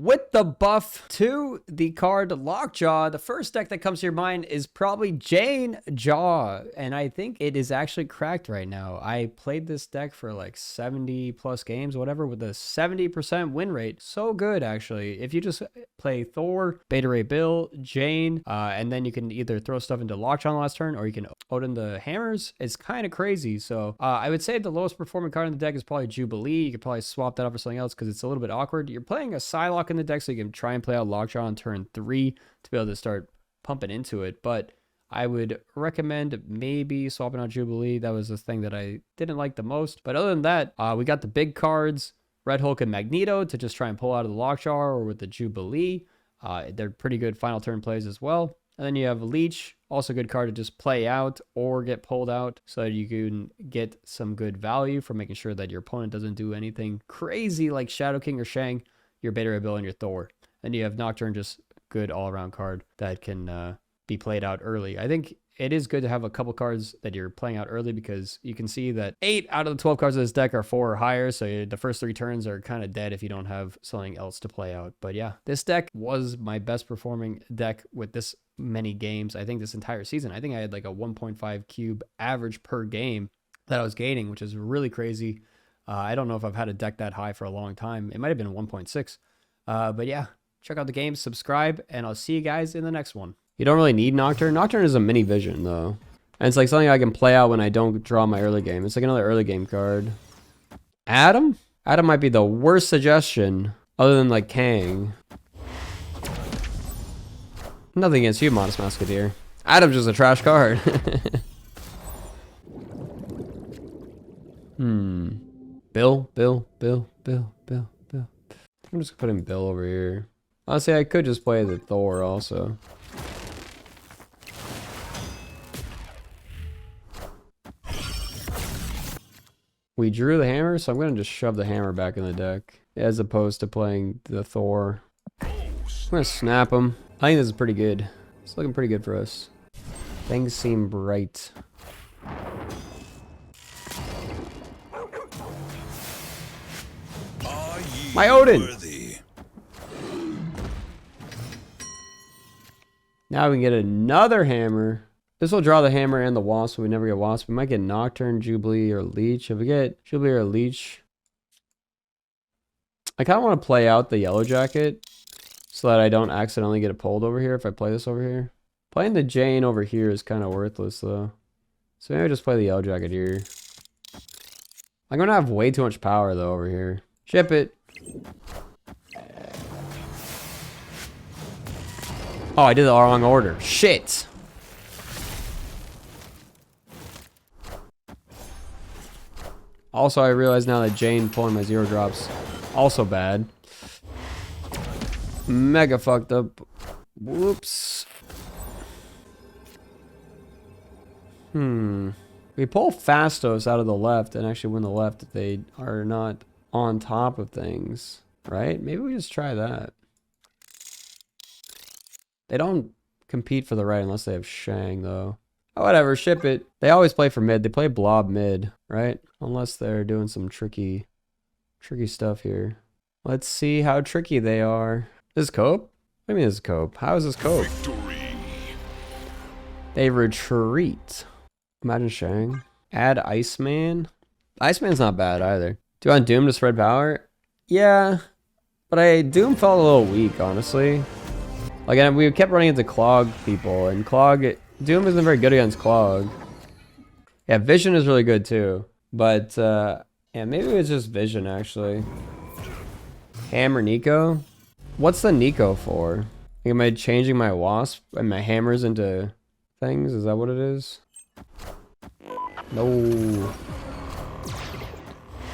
With the buff to the card Lockjaw, the first deck that comes to your mind is probably Jane Jaw, and I think it is actually cracked right now. I played this deck for like 70 plus games, whatever, with a 70% win rate. So good, actually. If you just play Thor, Beta Ray Bill, Jane, and then you can either throw stuff into Lockjaw on the last turn, or you can Odin the hammers. It's kind of crazy. So I would say the lowest performing card in the deck is probably Jubilee. You could probably swap that up for something else because it's a little bit awkward. You're playing a Psylocke in the deck, so you can try and play out Lockjaw on turn 3 to be able to start pumping into it. But I would recommend maybe swapping out Jubilee. That was the thing that I didn't like the most. But other than that, we got the big cards, Red Hulk and Magneto, to just try and pull out of the Lockjaw or with the Jubilee. They're pretty good final turn plays as well. And then you have Leech, also a good card to just play out or get pulled out so that you can get some good value for making sure that your opponent doesn't do anything crazy like Shadow King or Shang, your Beta Ray Bill, and your Thor. And you have Nocturne, just good all-around card that can be played out early. I think it is good to have a couple cards that you're playing out early because you can see that 8 out of the 12 cards of this deck are 4 or higher, so the first 3 turns are kind of dead if you don't have something else to play out. But yeah, this deck was my best performing deck with this many games. I think this entire season, I think I had like a 1.5 cube average per game that I was gaining, which is really crazy. I don't know if I've had a deck that high for a long time. It might have been 1.6. But yeah, check out the game, subscribe, and I'll see you guys in the next one. You don't really need Nocturne. Nocturne is a mini vision, though. And it's like something I can play out when I don't draw my early game. It's like another early game card. Adam? Adam might be the worst suggestion, other than like Kang. Nothing against you, Modest Musketeer. Adam's just a trash card. Bill. I'm just putting Bill over here. Honestly, I could just play the Thor also. We drew the hammer, so I'm going to just shove the hammer back in the deck as opposed to playing the Thor. I'm going to snap him. I think this is pretty good. It's looking pretty good for us. Things seem bright. My Odin! Worthy? Now we can get another hammer. This will draw the hammer and the wasp, so we never get wasp. We might get Nocturne, Jubilee, or Leech. If we get Jubilee or Leech, I kind of want to play out the Yellow Jacket so that I don't accidentally get it pulled over here if I play this over here. Playing the Jane over here is kind of worthless, though. So maybe I just play the Yellow Jacket here. I'm going to have way too much power, though, over here. Ship it. Oh, I did the wrong order. Shit. Also, I realize now that Jane pulling my 0 drops also bad. Mega fucked up. Whoops. We pull Fastos out of the left and actually win the left if they are not on top of things, right? Maybe we just try that. They don't compete for the right unless they have Shang, though. Oh, whatever, ship it. They always play for mid. They play blob mid, right? Unless they're doing some tricky stuff here. Let's see how tricky they are. This is cope? What do you mean this is cope? How is this cope? Victory. They retreat. Imagine Shang. Add Iceman. Iceman's not bad either. Do you want Doom to spread power? Yeah. But Doom felt a little weak, honestly. Like, we kept running into Clog people, and Doom isn't very good against Clog. Yeah, Vision is really good too. But, yeah, maybe it's just Vision, actually. Hammer Nico? What's the Nico for? Like, am I changing my Wasp and my hammers into things? Is that what it is? No.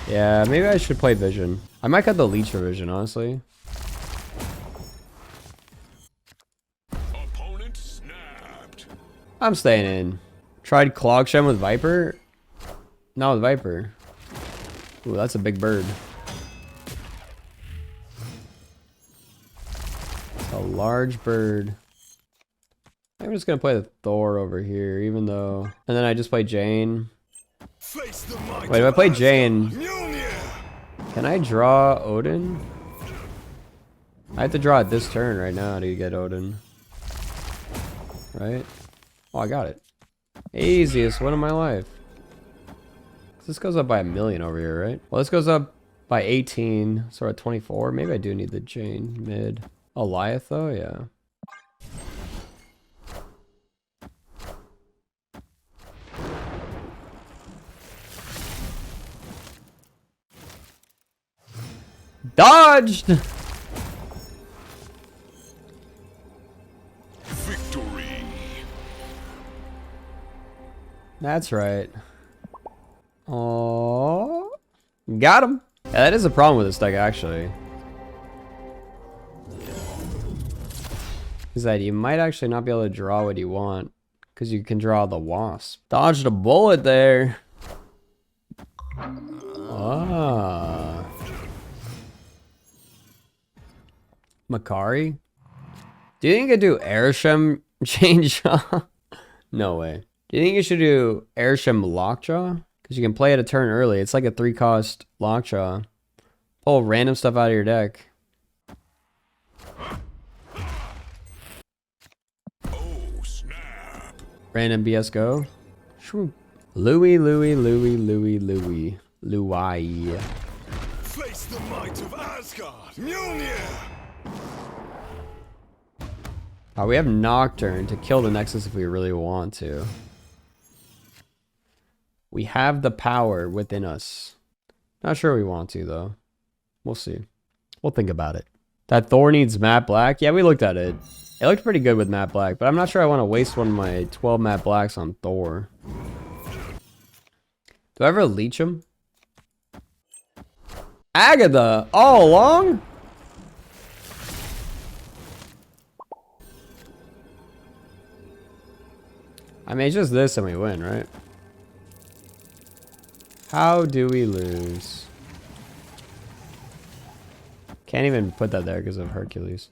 Yeah, maybe I should play Vision. I might cut the Leech for Vision, honestly. Opponent snapped. I'm staying in. Tried Clogshem with Viper? Not with Viper. Ooh, that's a big bird. A large bird. I'm just gonna play the Thor over here, even though... And then I just play Jane. Wait, if I play Jane... Can I draw Odin? I have to draw it this turn right now to get Odin. Right? Oh, I got it. Easiest win of my life. This goes up by 1,000,000 over here, right? Well, this goes up by 18, so we're at 24. Maybe I do need the chain mid. Eliath, though? Yeah. Dodged! Victory. That's right. Oh, got him. Yeah, that is a problem with this deck, actually. Is that you might actually not be able to draw what you want because you can draw the wasp. Dodged a bullet there. Ah. Makari? Do you think you could do Airsham change? No way. Do you think you should do Airsham Lockjaw? Because you can play it a turn early. It's like a 3-cost Lockjaw. Pull random stuff out of your deck. Oh, snap. Random BS go. Shoo. Louis. Louis. Face the might of Asgard. Mjolnir. Oh, we have Nocturne to kill the Nexus if we really want to. We have the power within us. Not sure we want to, though. We'll see. We'll think about it. That Thor needs matte black. Yeah, we looked at it. It looked pretty good with matte black, but I'm not sure I want to waste one of my 12 matte blacks on Thor. Do I ever leech him? Agatha! All along? I mean, it's just this and we win, right? How do we lose? Can't even put that there because of Hercules.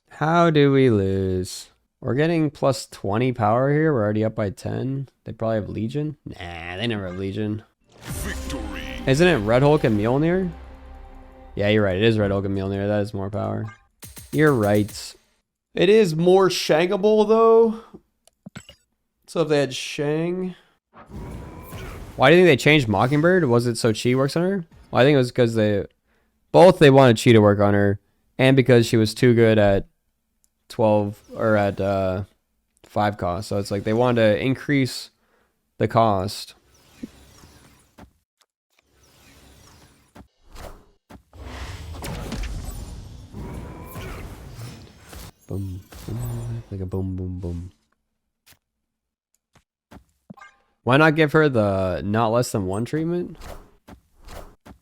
How do we lose? We're getting plus 20 power here. We're already up by 10. They probably have Legion. Nah, they never have Legion. Victory. Isn't it Red Hulk and Mjolnir? Yeah, you're right. It is Red Hulk and Mjolnir. That is more power. You're right. It is more Shangable, though. So if they had Shang... Why do you think they changed Mockingbird? Was it so Chi works on her? Well, I think it was because they wanted Chi to work on her, and because she was too good at 12 or at 5 cost. So it's like they wanted to increase the cost. Boom, boom, like a boom, boom, boom. Why not give her the not less than 1 treatment?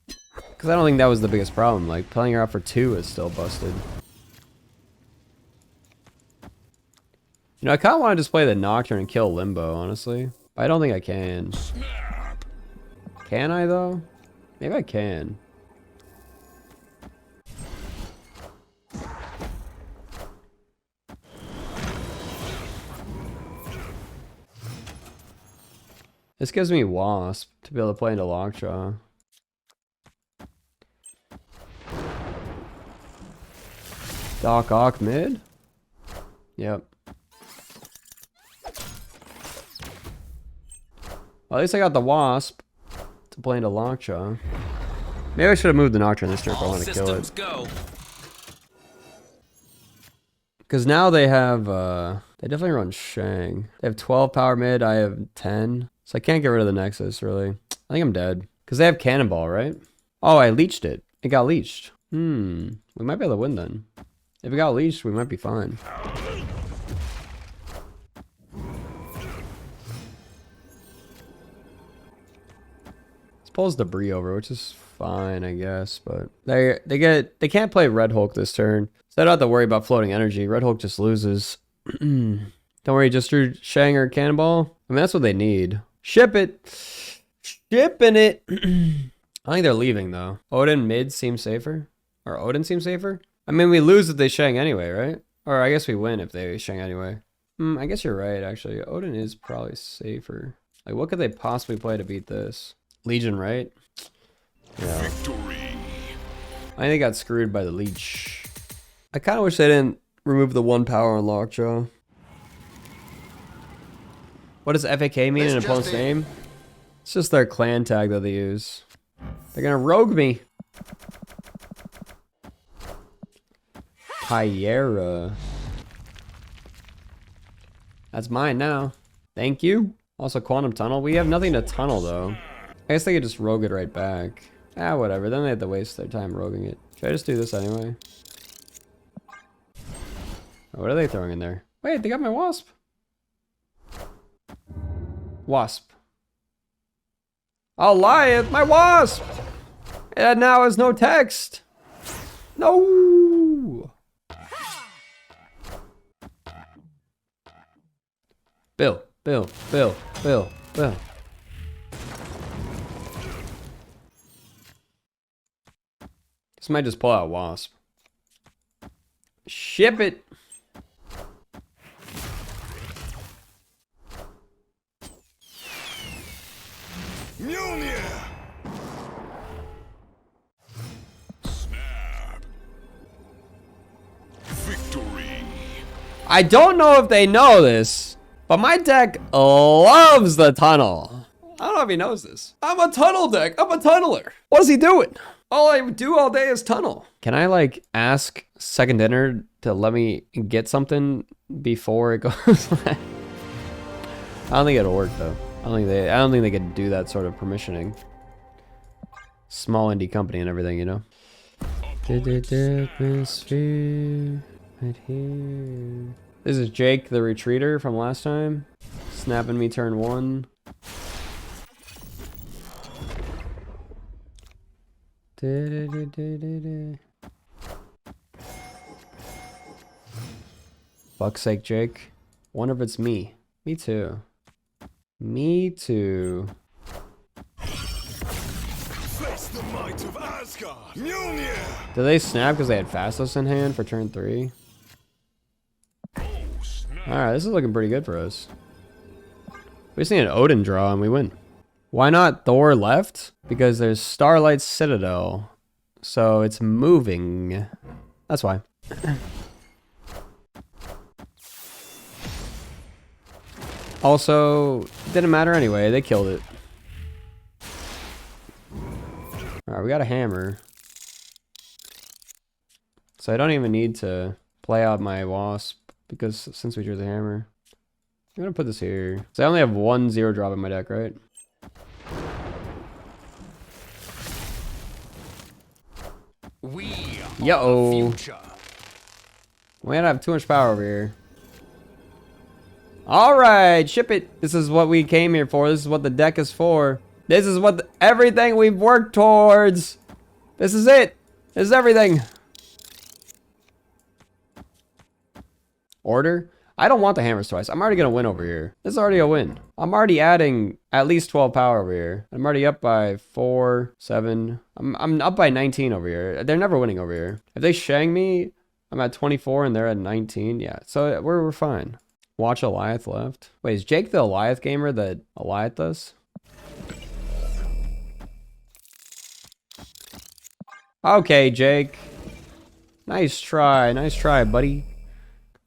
Because I don't think that was the biggest problem. Like, playing her out for 2 is still busted. You know, I kind of want to just play the Nocturne and kill Limbo, honestly. But I don't think I can. Snap. Can I, though? Maybe I can. This gives me Wasp to be able to play into Lockjaw. Doc Ock mid? Yep. Well, at least I got the Wasp to play into Lockjaw. Maybe I should have moved the Nocturne this turn if I want to kill it. Go. Because now they have, they definitely run Shang. They have 12 power mid, I have 10. So I can't get rid of the Nexus, really. I think I'm dead. Because they have Cannonball, right? Oh, I leeched it. It got leeched. We might be able to win then. If it got leeched, we might be fine. This pulls debris over, which is fine, I guess. But they can't play Red Hulk this turn. So they don't have to worry about floating energy. Red Hulk just loses. Don't worry, just drew Shang or Cannonball. I mean, that's what they need. Ship it. Shipping it. I think they're leaving, though. Odin mid seems safer. Or Odin seems safer. I mean, we lose if they Shang anyway, right? Or I guess we win if they Shang anyway. I guess you're right, actually. Odin is probably safer. Like, what could they possibly play to beat this? Legion, right? Yeah. Victory. I think they got screwed by the Leech. I kind of wish they didn't remove the 1 power on Lockjaw. What does FAK mean in an opponent's name? It's just their clan tag that they use. They're gonna rogue me. Pyera. That's mine now. Thank you. Also, Quantum Tunnel. We have nothing to tunnel, though. I guess they could just rogue it right back. Ah, whatever. Then they have to waste their time roguing it. Should I just do this anyway? Oh, what are they throwing in there? Wait, they got my wasp. Wasp. Alliance, my wasp! And now has no text. No! Bill. This might just pull out wasp. Ship it! Mjolnir! Snap! Victory! I don't know if they know this, but my deck loves the tunnel. I don't know if he knows this. I'm a tunnel deck. I'm a tunneler. What is he doing? All I do all day is tunnel. Can I like ask Second Dinner to let me get something before it goes? I don't think it'll work though. I don't think they could do that sort of permissioning. Small indie company and everything, you know. Atmosphere right here. This is Jake the Retreater from last time. Snapping me turn 1. Fuck's sake, Jake. Wonder if it's me. Me too. Me too. Face the might of Asgard! Mjolnir! Did they snap because they had Fastos in hand for turn 3? Oh, snap! Alright, this is looking pretty good for us. We just need an Odin draw and we win. Why not Thor left? Because there's Starlight Citadel. So it's moving. That's why. Also, didn't matter anyway. They killed it. Alright, we got a hammer. So I don't even need to play out my wasp. Because since we drew the hammer. I'm gonna put this here. So I only have 1 0 drop in my deck, right? Yo. We don't have too much power over here. Alright, ship it. This is what we came here for. This is what the deck is for. This is what everything we've worked towards. This is it. This is everything. Order? I don't want the hammers twice. I'm already going to win over here. This is already a win. I'm already adding at least 12 power over here. I'm already up by 4, 7. I'm up by 19 over here. They're never winning over here. If they shang me, I'm at 24 and they're at 19. Yeah, so we're fine. Watch Eliath left. Wait, is Jake the Eliath gamer that Eliath does? Okay, Jake. Nice try, buddy.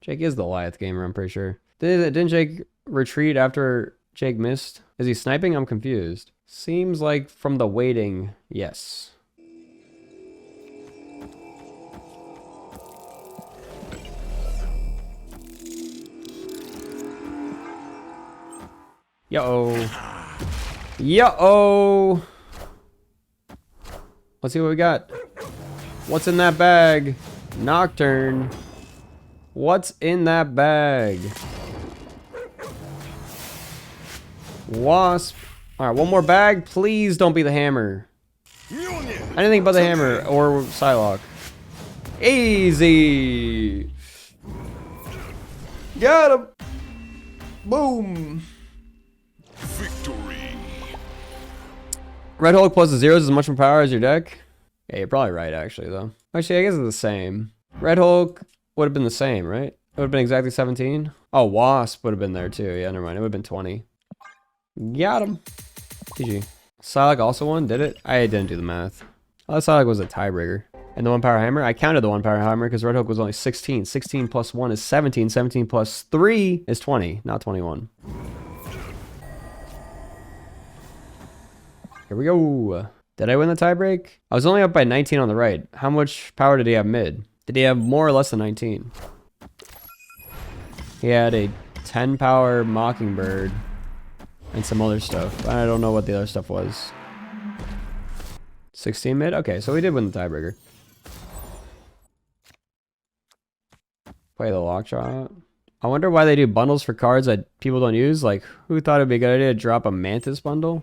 Jake is the Eliath gamer, I'm pretty sure. Didn't Jake retreat after Jake missed? Is he sniping? I'm confused. Seems like from the waiting, yes. Yo. Yo. Let's see what we got. What's in that bag? Nocturne. What's in that bag? Wasp. Alright, one more bag. Please don't be the hammer. Anything but the hammer or Psylocke. Easy. Got him. Boom. Victory. Red Hulk plus the zeros is as much more power as your deck. Yeah, you're probably right, actually, though. Actually, I guess it's the same. Red Hulk would have been the same, right? It would have been exactly 17. Oh, Wasp would have been there, too. Yeah, never mind. It would have been 20. Got him. GG. Psylocke also won, did it? I didn't do the math. I thought Psylocke was a tiebreaker. And the 1 power hammer? I counted the 1 power hammer because Red Hook was only 16. 16 plus 1 is 17. 17 plus 3 is 20, not 21. Here we go. Did I win the tiebreak? I was only up by 19 on the right. How much power did he have mid? Did he have more or less than 19? He had a 10 power Mockingbird and some other stuff. I don't know what the other stuff was. 16 mid? Okay, so we did win the tiebreaker. Play the Lockjaw. I wonder why they do bundles for cards that people don't use. Like, who thought it'd be a good idea to drop a Mantis bundle?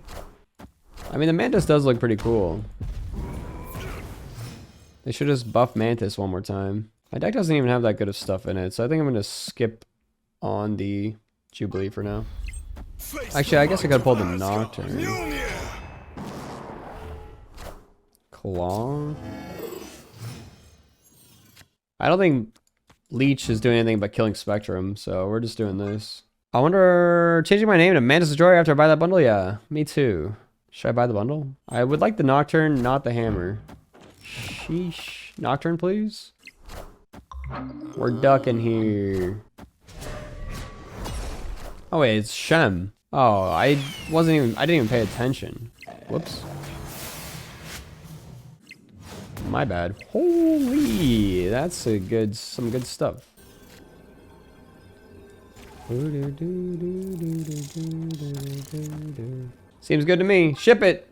I mean, the Mantis does look pretty cool. They should just buff Mantis one more time. My deck doesn't even have that good of stuff in it, so I think I'm going to skip on the Jubilee for now. Actually, I guess I gotta pull the Nocturne. Claw. I don't think Leech is doing anything but killing Spectrum, so we're just doing this. I wonder, changing my name to Mantis Destroyer after I buy that bundle? Yeah, me too. Should I buy the bundle? I would like the Nocturne, not the Hammer. Sheesh. Nocturne, please. We're ducking here. Oh wait, it's Shem. Oh, I didn't even pay attention. Whoops. My bad. Holy, that's some good stuff. Seems good to me. Ship it.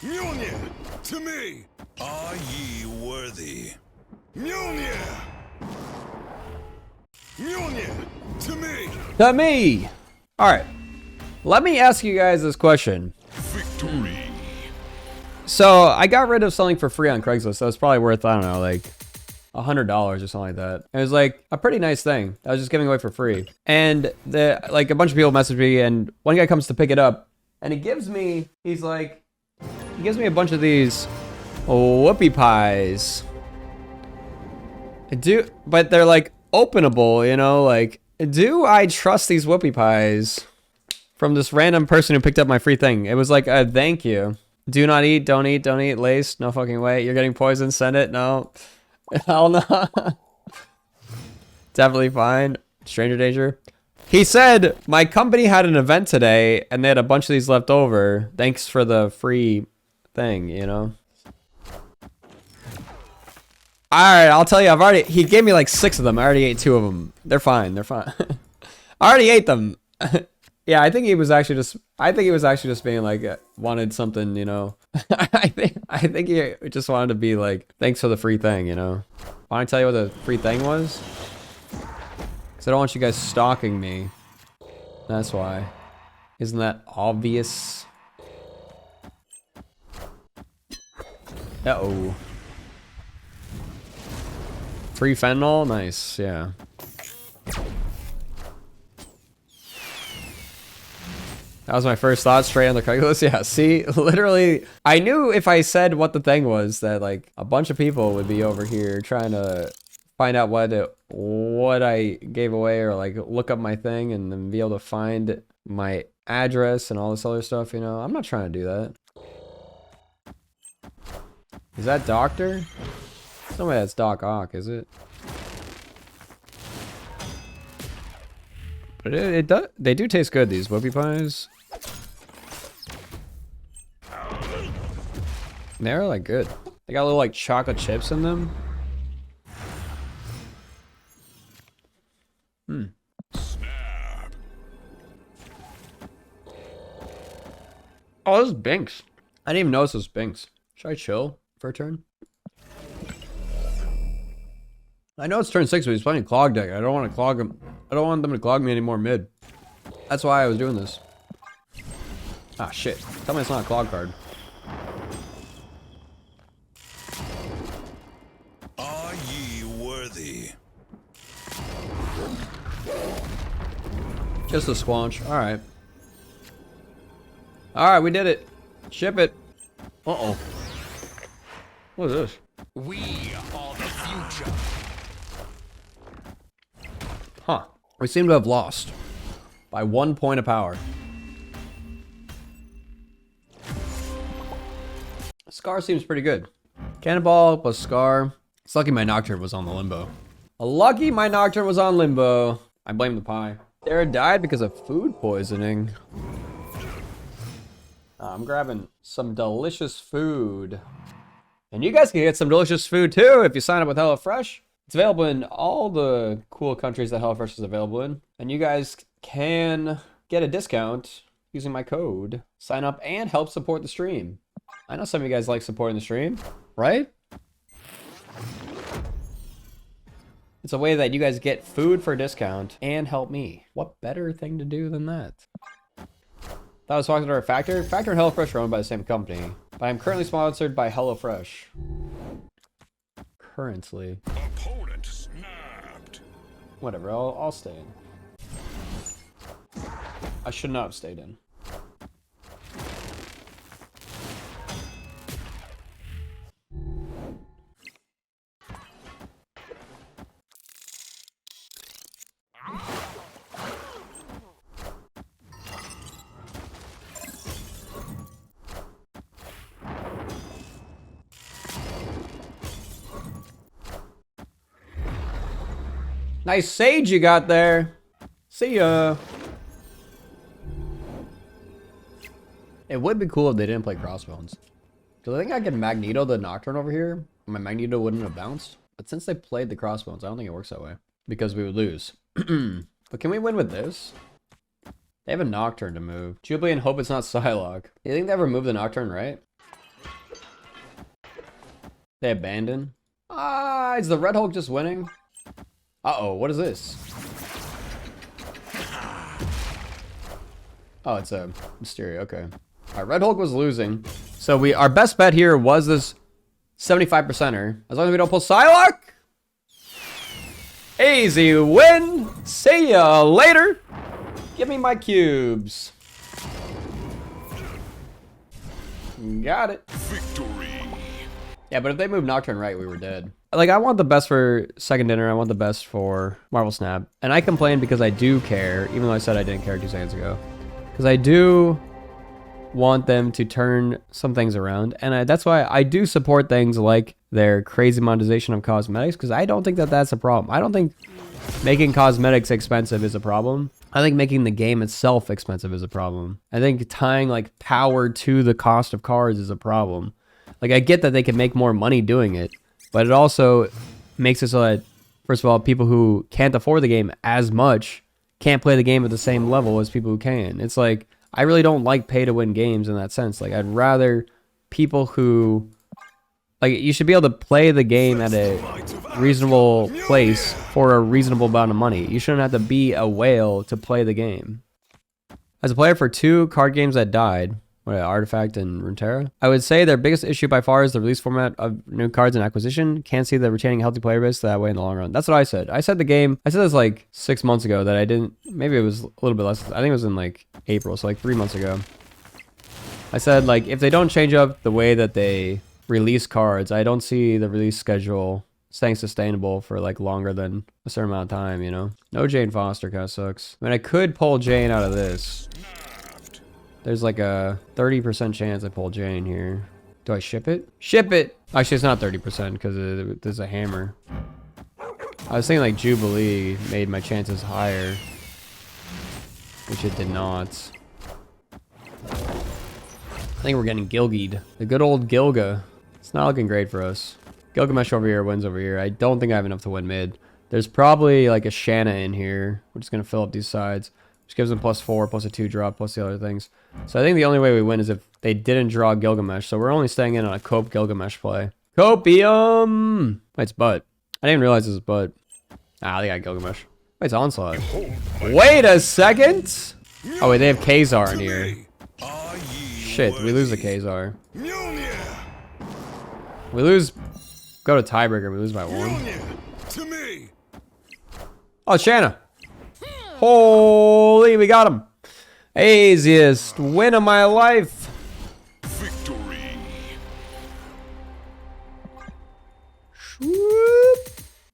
Mjolnir, to me! Are ye worthy? Mjolnir! Mjolnir, to me! To me! Alright. Let me ask you guys this question. Victory! So, I got rid of something for free on Craigslist. So it's probably worth, I don't know, like $100 or something like that. It was like a pretty nice thing. I was just giving away for free. And like a bunch of people messaged me, and one guy comes to pick it up, and he gives me a bunch of these whoopie pies. But they're like openable, you know, like, do I trust these whoopie pies from this random person who picked up my free thing? It was like a thank you. Do not eat, don't eat, don't eat, Lace. No fucking way. You're getting poisoned, send it. No. Hell no. Definitely fine. Stranger danger. He said, my company had an event today and they had a bunch of these left over. Thanks for the free thing, you know? Alright, I'll tell you, he gave me like 6 of them. I already ate 2 of them. They're fine, they're fine. I already ate them. Yeah, I think he was actually just being like, wanted something, you know? I think he just wanted to be like, thanks for the free thing, you know? Want to tell you what the free thing was? Because I don't want you guys stalking me. That's why. Isn't that obvious? Uh-oh. Free fentanyl? Nice, yeah. That was my first thought, straight on the Craigslist. Yeah, see, literally, I knew if I said what the thing was that like a bunch of people would be over here trying to find out what I gave away, or like look up my thing and then be able to find my address and all this other stuff, you know? I'm not trying to do that. Is that Doctor? No way that's Doc Ock, is it? But it does. They do taste good, these whoopie pies. They're like good. They got little like chocolate chips in them. Snap. Oh, this is Binks. I didn't even notice this was Binks. Should I chill for a turn? I know it's turn 6, but he's playing clog deck. I don't want to clog him. I don't want them to clog me anymore mid. That's why I was doing this. Ah, shit. Tell me it's not a clog card. Are ye worthy? Just a squanch. Alright. Alright, we did it. Ship it. Uh-oh. What is this? We are Gotcha. Huh. We seem to have lost by 1 point of power. Scar seems pretty good. Cannonball plus Scar. It's lucky my Nocturne was on the limbo. Lucky my Nocturne was on limbo. I blame the pie. Dera died because of food poisoning. I'm grabbing some delicious food. And you guys can get some delicious food too if you sign up with HelloFresh. It's available in all the cool countries that HelloFresh is available in. And you guys can get a discount using my code. Sign up and help support the stream. I know some of you guys like supporting the stream, right? It's a way that you guys get food for a discount and help me. What better thing to do than that? That was talking to our Factor. Factor and HelloFresh are owned by the same company, but I'm currently sponsored by HelloFresh. Currently. Opponent snapped. Whatever, I'll stay in. I should not have stayed in. Nice sage you got there. See ya. It would be cool if they didn't play Crossbones. Because I think I can Magneto the Nocturne over here. My Magneto wouldn't have bounced. But since they played the Crossbones, I don't think it works that way. Because we would lose. But can we win with this? They have a Nocturne to move. Jubilee and hope it's not Psylocke. You think they ever move the Nocturne, right? They abandon. Ah, is the Red Hulk just winning? Uh-oh, what is this? Oh, it's a Mysterio, okay. Alright, Red Hulk was losing. So our best bet here was this 75%er. As long as we don't pull Psylocke. Easy win. See ya later. Give me my cubes. Got it. Victory. Yeah, but if they move Nocturne right, we were dead. Like, I want the best for Second Dinner. I want the best for Marvel Snap. And I complain because I do care, even though I said I didn't care 2 seconds ago. Because I do want them to turn some things around. And that's why I do support things like their crazy monetization of cosmetics. Because I don't think that that's a problem. I don't think making cosmetics expensive is a problem. I think making the game itself expensive is a problem. I think tying, like, power to the cost of cards is a problem. Like, I get that they can make more money doing it, but it also makes it so that, first of all, people who can't afford the game as much can't play the game at the same level as people who can. It's like, I really don't like pay-to-win games in that sense. Like, I'd rather people who... Like, you should be able to play the game at a reasonable place for a reasonable amount of money. You shouldn't have to be a whale to play the game. As a player for 2 card games that died... Artifact and Runeterra. I would say their biggest issue by far is the release format of new cards and acquisition. Can't see the retaining a healthy player base that way in the long run. That's what I said. I said this like 6 months ago that I didn't, maybe it was a little bit less. I think it was in like April, so like 3 months ago. I said, like, if they don't change up the way that they release cards, I don't see the release schedule staying sustainable for like longer than a certain amount of time, you know? No Jane Foster kind of sucks. I mean, I could pull Jane out of this. There's like a 30% chance I pull Jane here. Do I ship it? Ship it! Actually, it's not 30% because there's a hammer. I was thinking like Jubilee made my chances higher, which it did not. I think we're getting Gilgied. The good old Gilga. It's not looking great for us. Gilgamesh over here wins over here. I don't think I have enough to win mid. There's probably like a Shanna in here. We're just going to fill up these sides. Which gives them +4, plus a 2 drop, plus the other things. So I think the only way we win is if they didn't draw Gilgamesh. So we're only staying in on a Cope Gilgamesh play. Copium! Wait, it's Butt. I didn't realize this was Butt. Ah, they got Gilgamesh. Wait, it's Onslaught. Wait a second! Oh wait, they have Kazar in here. Shit, we lose the Kazar. We lose... Go to tiebreaker, we lose by 1. Oh, it's Shanna! Holy, we got him. Easiest win of my life. Victory.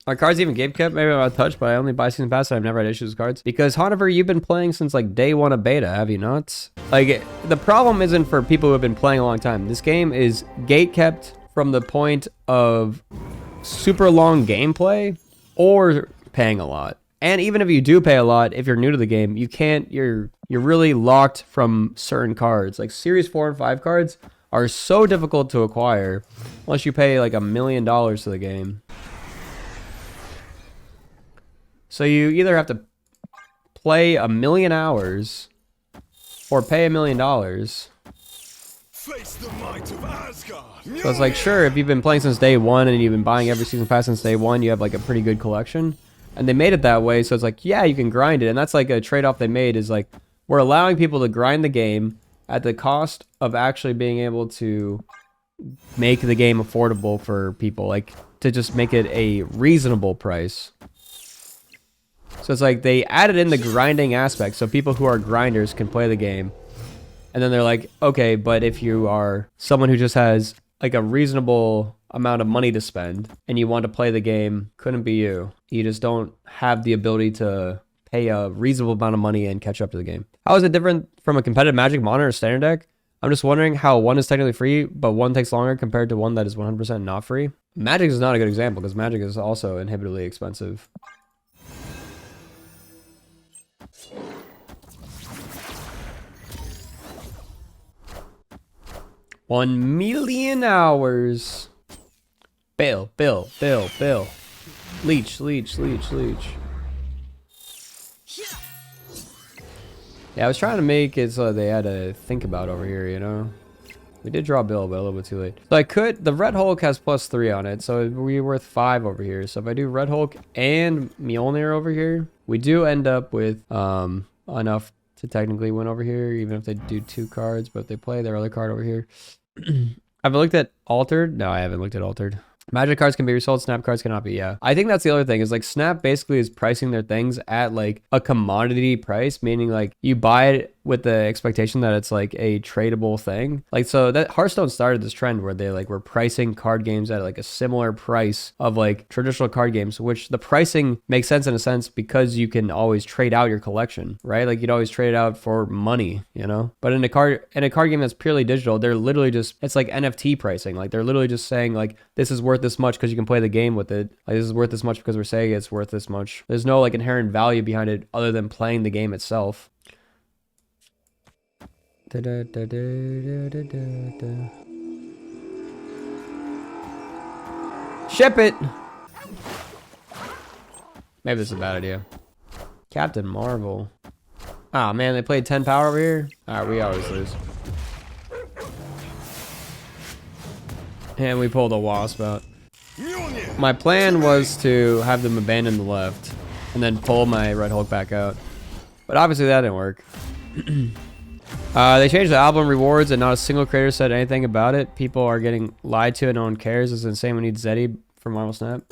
Are cards even game kept? Maybe I'm not touched, but I only buy season pass and I've never had issues with cards. Because Honiver, you've been playing since like day one of beta, have you not? Like, the problem isn't for people who have been playing a long time. This game is gate kept from the point of super long gameplay or paying a lot. And even if you do pay a lot, if you're new to the game, you can't, you're really locked from certain cards. Like Series 4 and 5 cards are so difficult to acquire unless you pay like $1 million to the game. So you either have to play 1 million hours or pay $1 million. Face the might of Asgard. So it's like, sure, if you've been playing since day one and you've been buying every season pass since day one, you have like a pretty good collection. And they made it that way, so it's like, yeah, you can grind it. And that's like a trade-off they made is like, we're allowing people to grind the game at the cost of actually being able to make the game affordable for people. Like, to just make it a reasonable price. So it's like they added in the grinding aspect so people who are grinders can play the game. And then they're like, okay, but if you are someone who just has like a reasonable amount of money to spend and you want to play the game, couldn't be you. You just don't have the ability to pay a reasonable amount of money and catch up to the game. How is it different from a competitive Magic Modern or standard deck? I'm just wondering how one is technically free, but one takes longer compared to one that is 100% not free. Magic is not a good example because Magic is also inhibitively expensive. $1 million hours. Bill. Leech. Yeah, I was trying to make it so they had to think about over here, you know? We did draw Bill, but a little bit too late. So I could, the Red Hulk has +3 on it, so we're worth 5 over here. So if I do Red Hulk and Mjolnir over here, we do end up with enough to technically win over here, even if they do 2 cards, but if they play their other card over here. I've looked at Altered. No, I haven't looked at Altered. Magic cards can be resold, Snap cards cannot be. Yeah, I think that's the other thing is like Snap basically is pricing their things at like a commodity price, meaning like you buy it with the expectation that it's like a tradable thing. Like, so that Hearthstone started this trend where they like were pricing card games at like a similar price of like traditional card games, which the pricing makes sense in a sense because you can always trade out your collection, right? Like you'd always trade it out for money, you know? But in a card game that's purely digital, they're literally just, it's like NFT pricing. Like they're literally just saying like, this is worth this much because you can play the game with it. Like this is worth this much because we're saying it's worth this much. There's no like inherent value behind it other than playing the game itself. Ship it! Maybe this is a bad idea. Captain Marvel. Ah, man, they played 10 power over here? Alright, we always lose. And we pulled a Wasp out. My plan was to have them abandon the left and then pull my Red Hulk back out. But obviously that didn't work. They changed the album rewards and not a single creator said anything about it. People are getting lied to and no one cares. It's insane. We need Zeddy from Marvel Snap.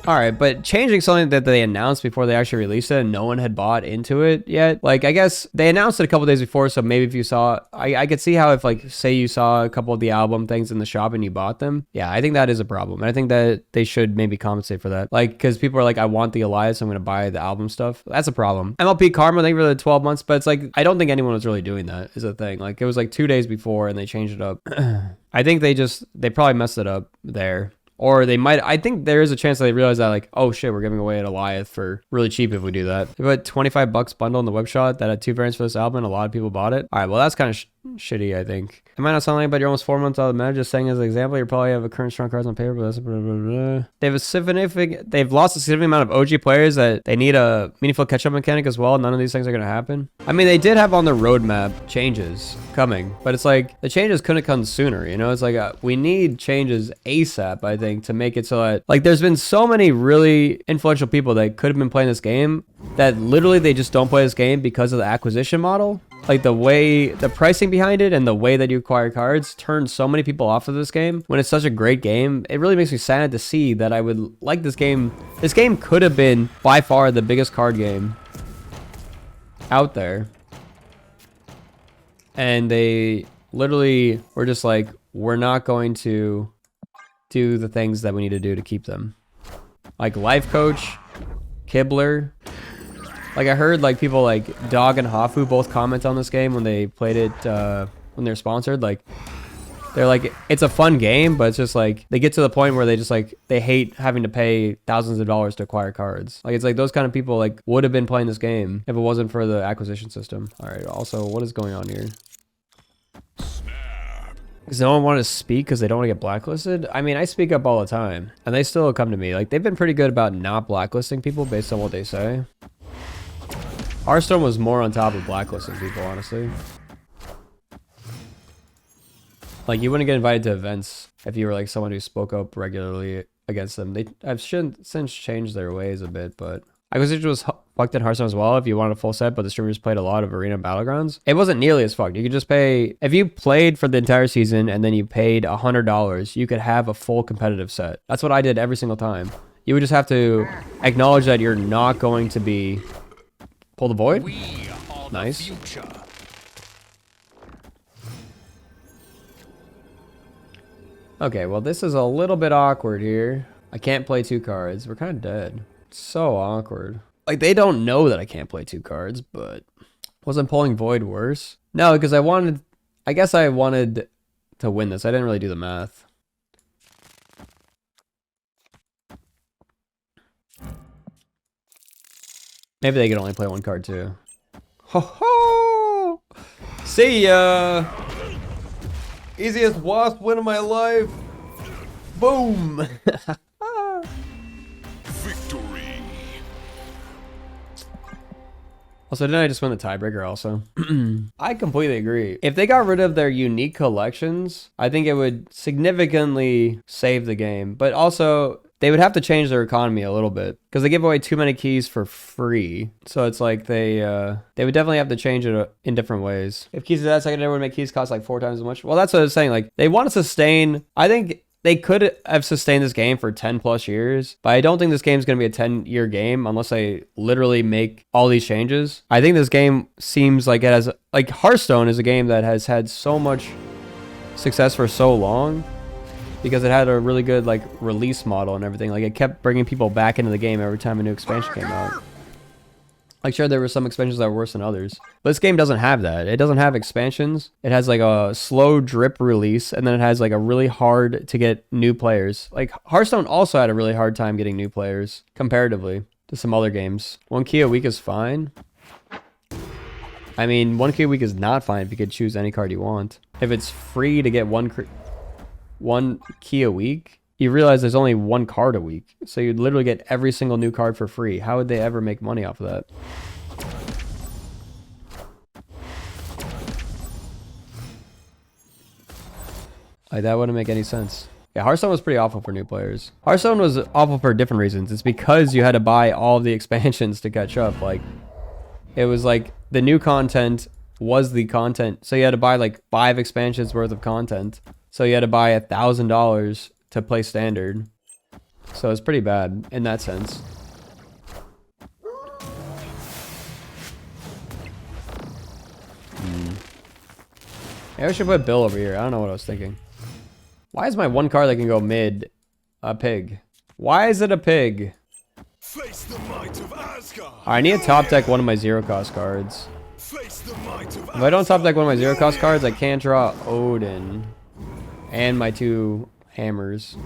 Alright, but changing something that they announced before they actually released it and no one had bought into it yet. Like, I guess they announced it a couple days before, so maybe if you saw, I could see how if, like, say you saw a couple of the album things in the shop and you bought them. Yeah, I think that is a problem. And I think that they should maybe compensate for that. Like, because people are like, I want the Elias, so I'm going to buy the album stuff. That's a problem. MLP Karma, thank you for the 12 months, but it's like, I don't think anyone was really doing that, is the thing. Like, it was like 2 days before and they changed it up. I think they probably messed it up there. Or they might, I think there is a chance that they realize that like, oh shit, we're giving away an Eliath for really cheap if we do that. They put $25 bundle in the web shot that had 2 variants for this album and a lot of people bought it. All right, well, that's kind of shitty, I think. It might not sound like, but you're almost 4 months out of the meta. Just saying as an example, you probably have a current strong cards on paper, but that's blah, blah, blah. They've lost a significant amount of OG players that they need a meaningful catch-up mechanic as well. None of these things are going to happen. I mean, they did have on their roadmap changes coming, but it's like the changes couldn't come sooner, you know? It's like we need changes ASAP, I think, to make it so that, like, there's been so many really influential people that could have been playing this game that literally they just don't play this game because of the acquisition model. Like the pricing behind it and the way that you acquire cards turns so many people off of this game when it's such a great game. It really makes me sad to see that I would like this game. This game could have been by far the biggest card game out there. And they literally were just like, we're not going to do the things that we need to do to keep them. Like Life Coach, Kibler. Like I heard like people like Dog and Hafu both comment on this game when they played it when they're sponsored. Like they're like, it's a fun game, but it's just like they get to the point where they just like they hate having to pay thousands of dollars to acquire cards. Like it's like those kind of people like would have been playing this game if it wasn't for the acquisition system. All right. Also, what is going on here? Does no one want to speak because they don't want to get blacklisted? I mean, I speak up all the time, and they still come to me. Like they've been pretty good about not blacklisting people based on what they say. Hearthstone was more on top of blacklisting people, honestly. Like, you wouldn't get invited to events if you were, like, someone who spoke up regularly against them. I've since changed their ways a bit, but... Acquisition was fucked in Hearthstone as well if you wanted a full set, but the streamers played a lot of Arena Battlegrounds. It wasn't nearly as fucked. You could just pay... If you played for the entire season and then you paid $100, you could have a full competitive set. That's what I did every single time. You would just have to acknowledge that you're not going to be... Pull the void? Nice. Okay, well this is a little bit awkward here. I can't play 2 cards. We're kind of dead. It's so awkward. Like they don't know that I can't play 2 cards, but wasn't pulling void worse? No, because I guess I wanted to win this. I didn't really do the math. Maybe they could only play 1 card too. Ho ho! See ya! Easiest wasp win of my life! Boom! Victory. Also, didn't I just win the tiebreaker also? I completely agree. If they got rid of their unique collections, I think it would significantly save the game. But also... They would have to change their economy a little bit because they give away too many keys for free. So it's like they would definitely have to change it in different ways. If keys to that secondary would make keys cost like 4 times as much. Well, that's what I was saying. Like they want to sustain. I think they could have sustained this game for 10 plus years, but I don't think this game is going to be a 10-year game unless they literally make all these changes. I think this game seems like it has like Hearthstone is a game that has had so much success for so long. Because it had a really good like release model and everything. Like it kept bringing people back into the game every time a new expansion came out. Like sure, there were some expansions that were worse than others. But this game doesn't have that. It doesn't have expansions. It has like a slow drip release. And then it has like a really hard to get new players. Like Hearthstone also had a really hard time getting new players comparatively to some other games. 1 key a week is fine. I mean, 1 key a week is not fine if you could choose any card you want. If it's free to get 1 key a week, you realize there's only 1 card a week. So you'd literally get every single new card for free. How would they ever make money off of that? Like that wouldn't make any sense. Yeah, Hearthstone was pretty awful for new players. Hearthstone was awful for different reasons. It's because you had to buy all of the expansions to catch up. Like it was like the new content was the content. So you had to buy like 5 expansions worth of content. So you had to buy $1,000 to play standard. So it's pretty bad in that sense. Maybe I should put Bill over here. I don't know what I was thinking. Why is my 1 card that can go mid a pig? Why is it a pig? Face the might of Asgard. I need to top deck one of my 0 cost cards. Face the might of If I don't top deck one of my 0 cost cards, I can't draw Odin. And my 2 hammers.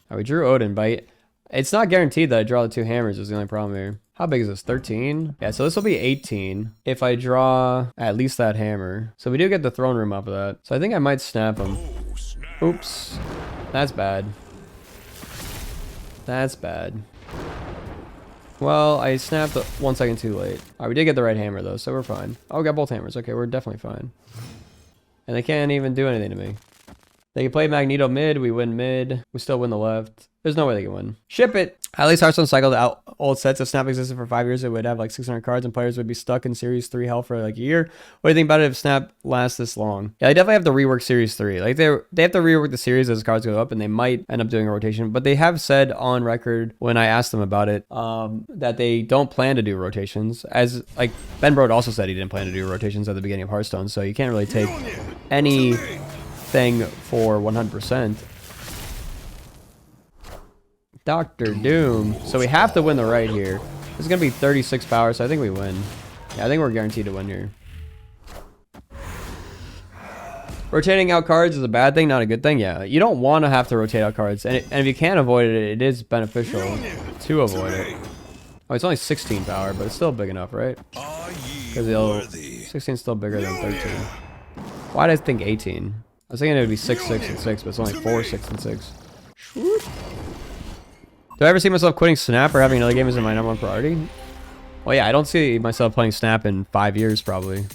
Oh, we drew Odin, but it's not guaranteed that I draw the 2 hammers is the only problem here. How big is this? 13? Yeah, so this will be 18 if I draw at least that hammer. So we do get the throne room off of that. So I think I might snap him. Oops. That's bad. That's bad. Well, I snapped 1 second too late. All right, we did get the right hammer though, so we're fine. Oh, we got both hammers. Okay, we're definitely fine. And they can't even do anything to me. They can play Magneto mid, we win mid, we still win the left. There's no way they can win. Ship it! At least Hearthstone cycled out old sets. If Snap existed for 5 years, it would have like 600 cards and players would be stuck in Series 3 hell for like a year. What do you think about it if Snap lasts this long? Yeah, they definitely have to rework Series 3. Like they have to rework the series as cards go up and they might end up doing a rotation. But they have said on record when I asked them about it that they don't plan to do rotations. As like Ben Brode also said he didn't plan to do rotations at the beginning of Hearthstone. So you can't really take anything for 100%. Dr. Doom. So we have to win the right here. This is going to be 36 power, so I think we win. Yeah, I think we're guaranteed to win here. Rotating out cards is a bad thing, not a good thing. Yeah, you don't want to have to rotate out cards. And if you can avoid it, it is beneficial to avoid it. Oh, it's only 16 power, but it's still big enough, right? Because 16 is still bigger than 13. Why did I think 18? I was thinking it would be 6, 6, and 6, but it's only 4, 6, and 6. Do I ever see myself quitting Snap or having another game as my #1 priority? Well, yeah, I don't see myself playing Snap in 5 years, probably.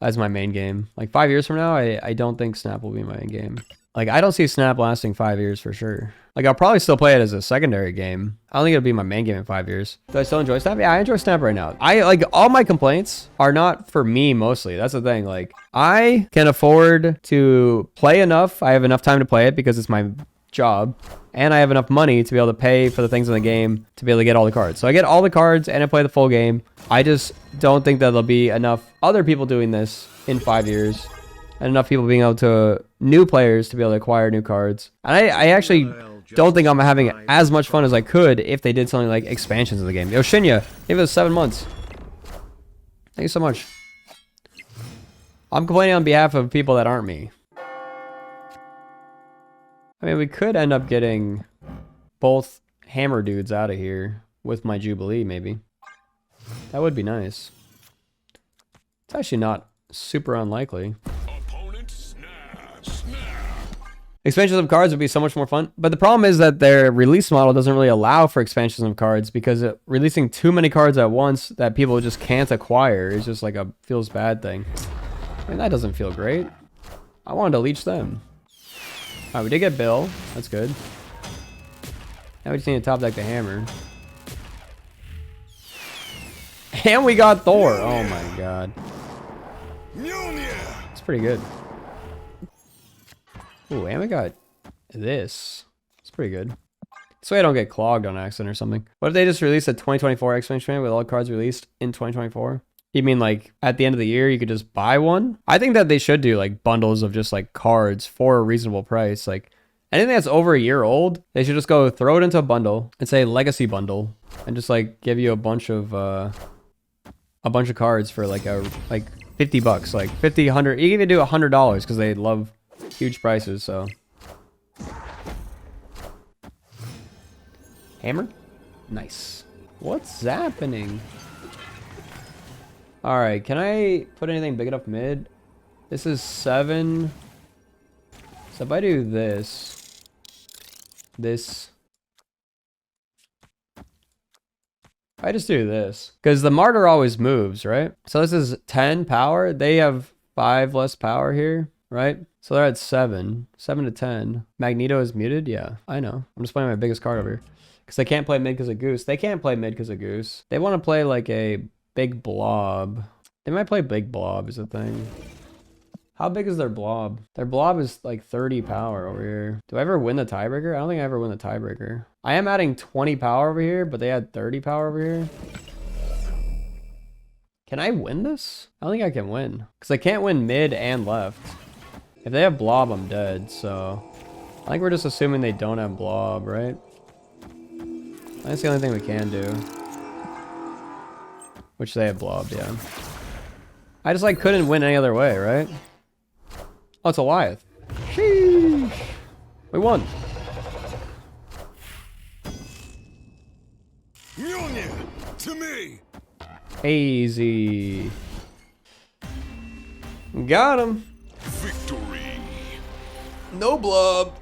As my main game. Like 5 years from now, I don't think Snap will be my main game. Like, I don't see Snap lasting 5 years for sure. Like, I'll probably still play it as a secondary game. I don't think it'll be my main game in 5 years. Do I still enjoy Snap? Yeah, I enjoy Snap right now. Like, all my complaints are not for me mostly. That's the thing. Like, I can afford to play enough. I have enough time to play it because it's my job. And I have enough money to be able to pay for the things in the game to be able to get all the cards. So I get all the cards and I play the full game. I just don't think that there'll be enough other people doing this in 5 years. And enough people being able to, new players to be able to acquire new cards. And I actually don't think I'm having as much fun as I could if they did something like expansions of the game. Yo, Shinya, give us 7 months. Thank you so much. I'm complaining on behalf of people that aren't me. I mean, we could end up getting both hammer dudes out of here with my Jubilee, maybe. That would be nice. It's actually not super unlikely. Expansions of cards would be so much more fun, but the problem is that their release model doesn't really allow for expansions of cards because releasing too many cards at once that people just can't acquire is just like a feels bad thing. I mean, that doesn't feel great. I wanted to leech them. All right, we did get Bill. That's good. Now we just need to top deck the hammer. And we got Thor. Oh my god. It's pretty good. Ooh, and we got this. It's pretty good. So I don't get clogged on accident or something. What if they just released a 2024 expansion with all cards released in 2024? You mean like at the end of the year you could just buy one? I think that they should do like bundles of just like cards for a reasonable price. Like anything that's over a year old, they should just go throw it into a bundle and say legacy bundle and just like give you a bunch of cards for like 50 bucks, like 50, 100. You can even do $100 because they love huge prices. So hammer, nice. What's happening? All right, can I put anything big enough mid? This is 7. So if I do this, I just do this because the martyr always moves, right? So this is 10 power. They have 5 less power here, right? So they're at 7 to 10. Magneto is muted. Yeah, I know. I'm just playing my biggest card over here because they can't play mid because of Goose. They can't play mid because of Goose. They want to play like a big blob. They might play big blob is the thing. How big is their blob? Their blob is like 30 power over here. Do I ever win the tiebreaker? I don't think I ever win the tiebreaker. I am adding 20 power over here, but they had 30 power over here. Can I win this? I don't think I can win because I can't win mid and left. If they have blob, I'm dead. So I think we're just assuming they don't have blob, right? That's the only thing we can do. Which they have blobbed, yeah. I just like couldn't win any other way, right? Oh, it's a Goliath. Sheesh. We won. Mjolnir, to me. Easy. Got him. Victory. No blob.